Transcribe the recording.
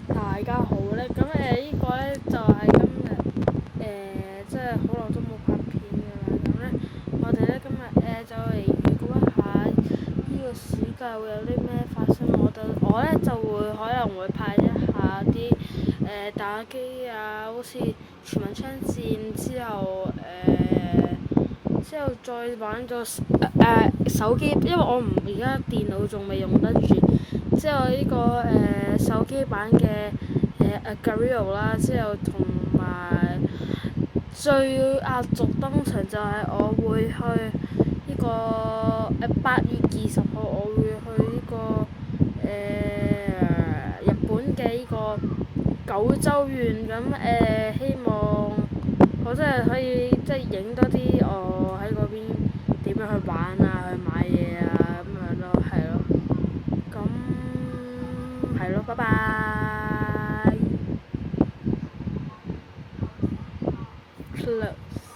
大家好咧，咁呢個咧就係今日即係好耐都冇拍片嘅啦。咁咧，我哋咧今日就嚟預告一下呢個暑假會有啲咩發生。我咧就會可能會拍一下啲打機啊，好似全民槍戰之後再玩咗手機，因為我唔而家電腦仲未用得住。之後呢個手機版嘅Agario 啦，之後同埋最壓軸登場就係我會去呢個8月20號，我會去呢個日本嘅呢個九州縣，咁希望我真係可以即係影多啲我喺嗰邊點樣去玩啊，去買嘢啊咁樣咯，係咯。咁係咯，拜拜。Close。